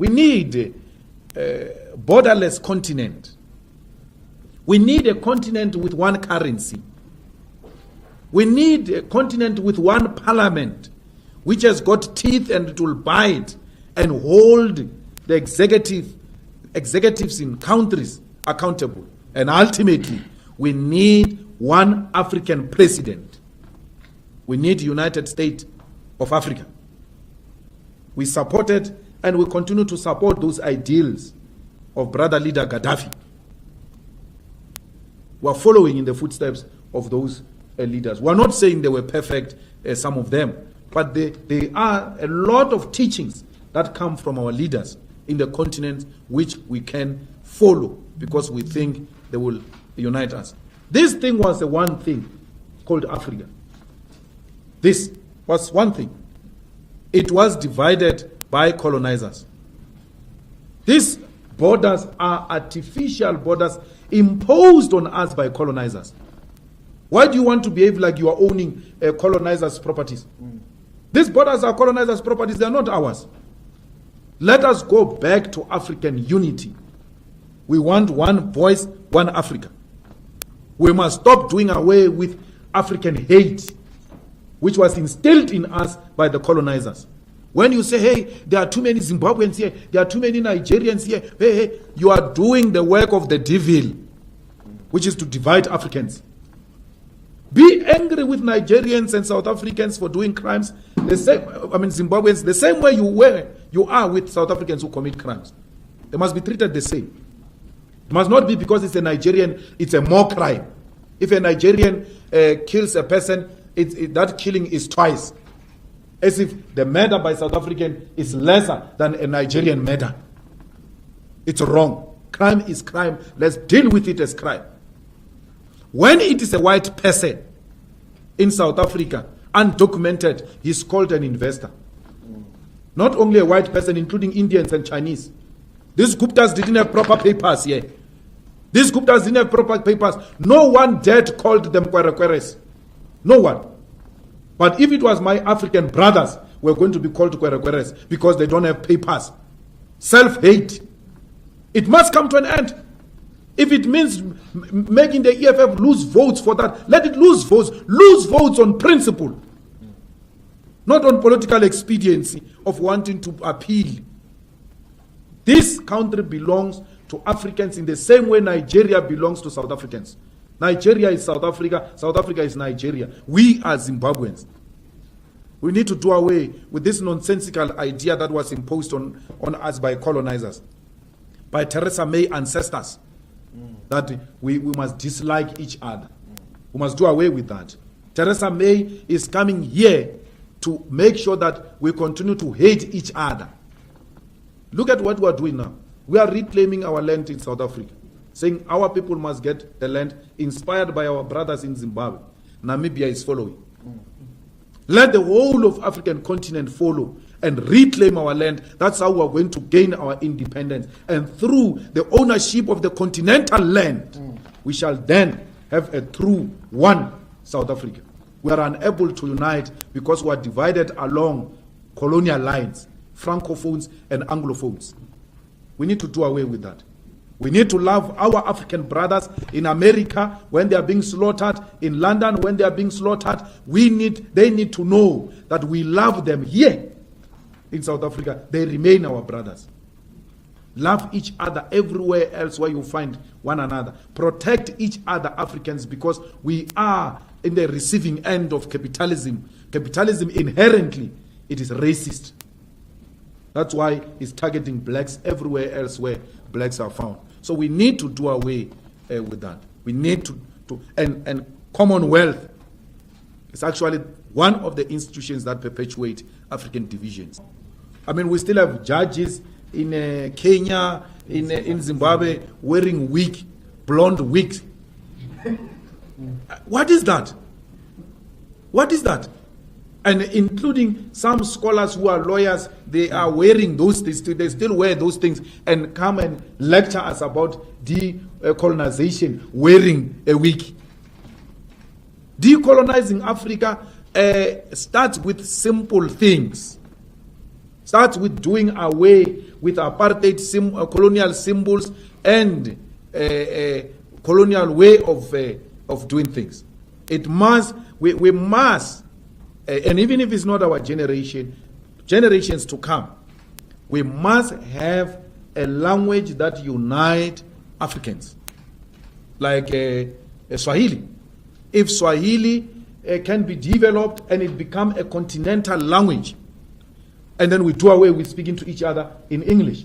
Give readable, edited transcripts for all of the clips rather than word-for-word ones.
We need a borderless continent. We need a continent with one currency. We need a continent with one parliament, which has got teeth and it will bite and hold the executives in countries accountable. And ultimately, we need one African president. We need United States of Africa. We supported and we continue to support those ideals of brother leader Gaddafi. We are following in the footsteps of those leaders. We are not saying they were perfect, some of them, but there are a lot of teachings that come from our leaders in the continent which we can follow because we think they will unite us. This thing was the one thing called Africa. This was one thing. It was divided by colonizers. These borders are artificial borders imposed on us by colonizers. Why do you want to behave like you are owning colonizers' properties? These borders are colonizers' properties, they are not ours. Let us go back to African unity. We want one voice, one Africa. We must stop doing away with African hate, which was instilled in us by the colonizers. When you say, hey, there are too many Zimbabweans here, there are too many Nigerians here, hey, you are doing the work of the devil, which is to divide Africans. Be angry with Nigerians and South Africans for doing crimes, Zimbabweans, the same way you are with South Africans who commit crimes. They must be treated the same. It must not be because it's a Nigerian, it's a more crime. If a Nigerian kills a person, that killing is twice. As if the murder by South African is lesser than a Nigerian murder. It's wrong. Crime is crime. Let's deal with it as crime. When it is a white person in South Africa, undocumented, he's called an investor. Not only a white person, including Indians and Chinese. These Guptas didn't have proper papers here. These Guptas didn't have proper papers. No one dared called them Kwerekweres. No one. But if it was my African brothers, we're going to be called Kwerekweres because they don't have papers. Self-hate. It must come to an end. If it means making the EFF lose votes for that, let it lose votes. Lose votes on principle. Not on political expediency of wanting to appeal. This country belongs to Africans in the same way Nigeria belongs to South Africans. Nigeria is South Africa. South Africa is Nigeria. We are Zimbabweans. We need to do away with this nonsensical idea that was imposed on us by colonizers, by Theresa May ancestors, that we must dislike each other. We must do away with that. Theresa May is coming here to make sure that we continue to hate each other. Look at what we are doing now. We are reclaiming our land in South Africa, saying our people must get the land inspired by our brothers in Zimbabwe. Namibia is following. Let the whole of African continent follow and reclaim our land. That's how we are going to gain our independence. And through the ownership of the continental land, we shall then have a true one South Africa. We are unable to unite because we are divided along colonial lines, Francophones and Anglophones. We need to do away with that. We need to love our African brothers in America when they are being slaughtered, in London when they are being slaughtered. They need to know that we love them here in South Africa. They remain our brothers. Love each other everywhere else where you find one another. Protect each other, Africans, because we are in the receiving end of capitalism. Capitalism inherently, it is racist. That's why it's targeting blacks everywhere else where blacks are found. So we need to do away with that. We need and Commonwealth is actually one of the institutions that perpetuate African divisions. I mean, we still have judges in Kenya, in Zimbabwe, wearing blonde wigs. What is that? What is that? And including some scholars who are lawyers, they are wearing those things. They still wear those things and come and lecture us about decolonization wearing a wig. Decolonizing Africa starts with simple things. Starts with doing away with apartheid colonial symbols and colonial way of doing things. It must, we must, and even if it's not our generation, generations to come, we must have a language that unites Africans, like Swahili. If Swahili can be developed and it become a continental language, and then we do away with speaking to each other in English,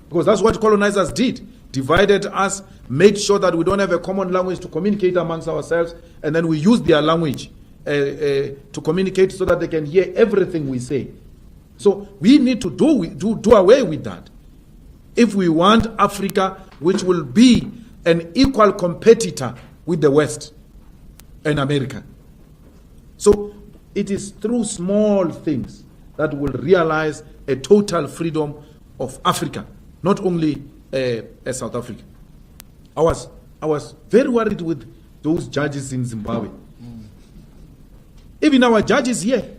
because that's what colonizers did. Divided us, made sure that we don't have a common language to communicate amongst ourselves, and then we use their language to communicate so that they can hear everything we say. So we need to do away with that. If we want Africa, which will be an equal competitor with the West and America. So it is through small things that will realize a total freedom of Africa, not only South Africa. I was very worried with those judges in Zimbabwe. Even our judges here,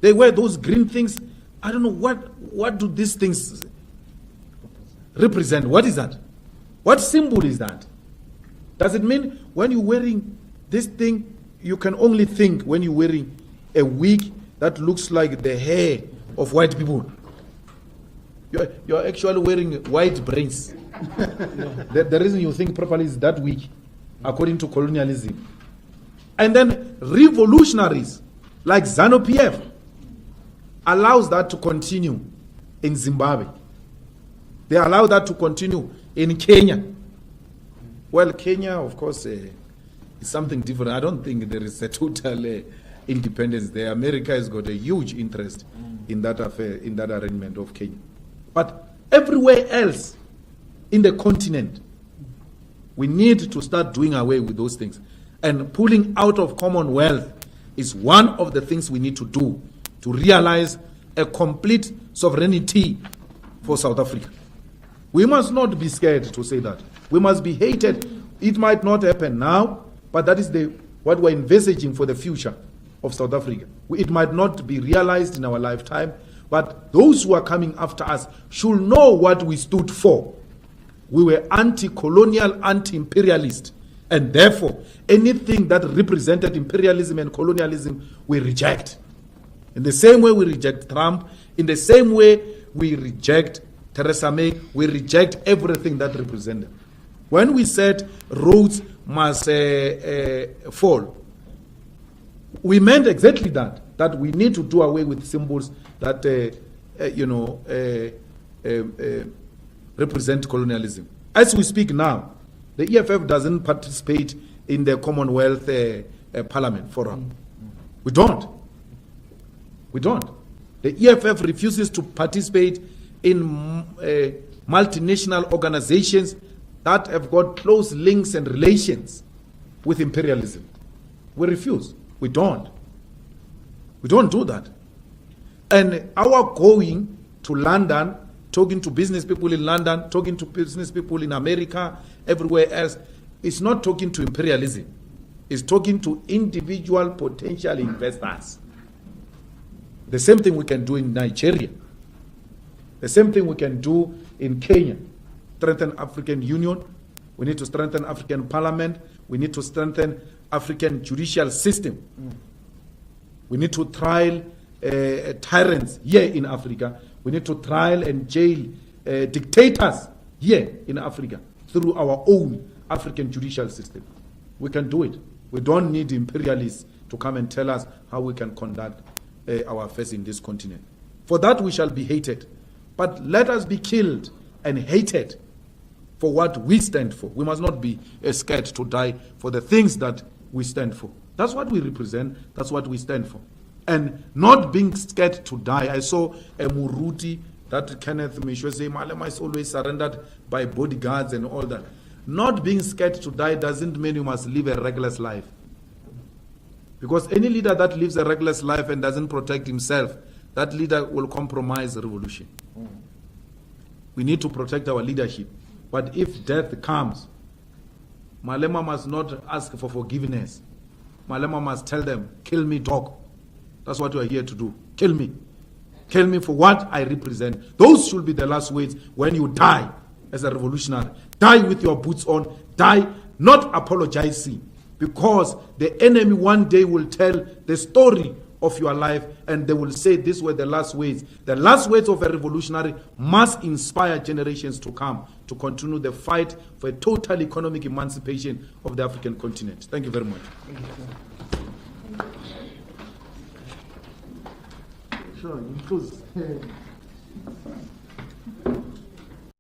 they wear those green things. I don't know what do these things represent. What is that? What symbol is that? Does it mean when you're wearing this thing, you can only think when you're wearing a wig that looks like the hair of white people? You're actually wearing white brains. The reason you think properly is that weak, according to colonialism. And then revolutionaries like ZANU-PF allows that to continue in Zimbabwe. They allow that to continue in Kenya. Well, Kenya, of course, is something different. I don't think there is a total independence there. America has got a huge interest in that affair, in that arrangement of Kenya. But everywhere else in the continent, we need to start doing away with those things. And pulling out of Commonwealth is one of the things we need to do to realize a complete sovereignty for South Africa. We must not be scared to say that. We must be hated. It might not happen now, but that is what we're envisaging for the future of South Africa. It might not be realized in our lifetime, but those who are coming after us should know what we stood for. We were anti-colonial, anti-imperialist, and therefore anything that represented imperialism and colonialism we reject. In the same way we reject Trump, in the same way we reject Theresa May, we reject everything that represented. When we said roads must fall, we meant exactly that we need to do away with symbols that represent colonialism. As we speak now, the EFF doesn't participate in the Commonwealth Parliament Forum. We don't. The EFF refuses to participate in multinational organizations that have got close links and relations with imperialism. We refuse. We don't do that. And our going to London, talking to business people in London, talking to business people in America, everywhere else, is not talking to imperialism. It's talking to individual potential investors. The same thing we can do in Nigeria. The same thing we can do in Kenya. Strengthen African Union. We need to strengthen African Parliament. We need to strengthen African judicial system. We need to trial tyrants here in Africa. We need to trial and jail dictators here in Africa through our own African judicial system. We can do it. We don't need imperialists to come and tell us how we can conduct our affairs in this continent. For that we shall be hated. But let us be killed and hated for what we stand for. We must not be scared to die for the things that we stand for. That's what we represent. That's what we stand for. And not being scared to die. I saw a Muruti that Kenneth Mishwe say, Malema is always surrendered by bodyguards and all that. Not being scared to die doesn't mean you must live a reckless life. Because any leader that lives a reckless life and doesn't protect himself, that leader will compromise the revolution. We need to protect our leadership. But if death comes, Malema must not ask for forgiveness. Malema must tell them, kill me, dog. That's what we are here to do. Kill me. kill me for what I represent. Those should be the last words when you die as a revolutionary. Die with your boots on. Die not apologizing, because the enemy one day will tell the story of your life and they will say these were the last words. The last words of a revolutionary must inspire generations to come to continue the fight for a total economic emancipation of the African continent. Thank you very much. Sure,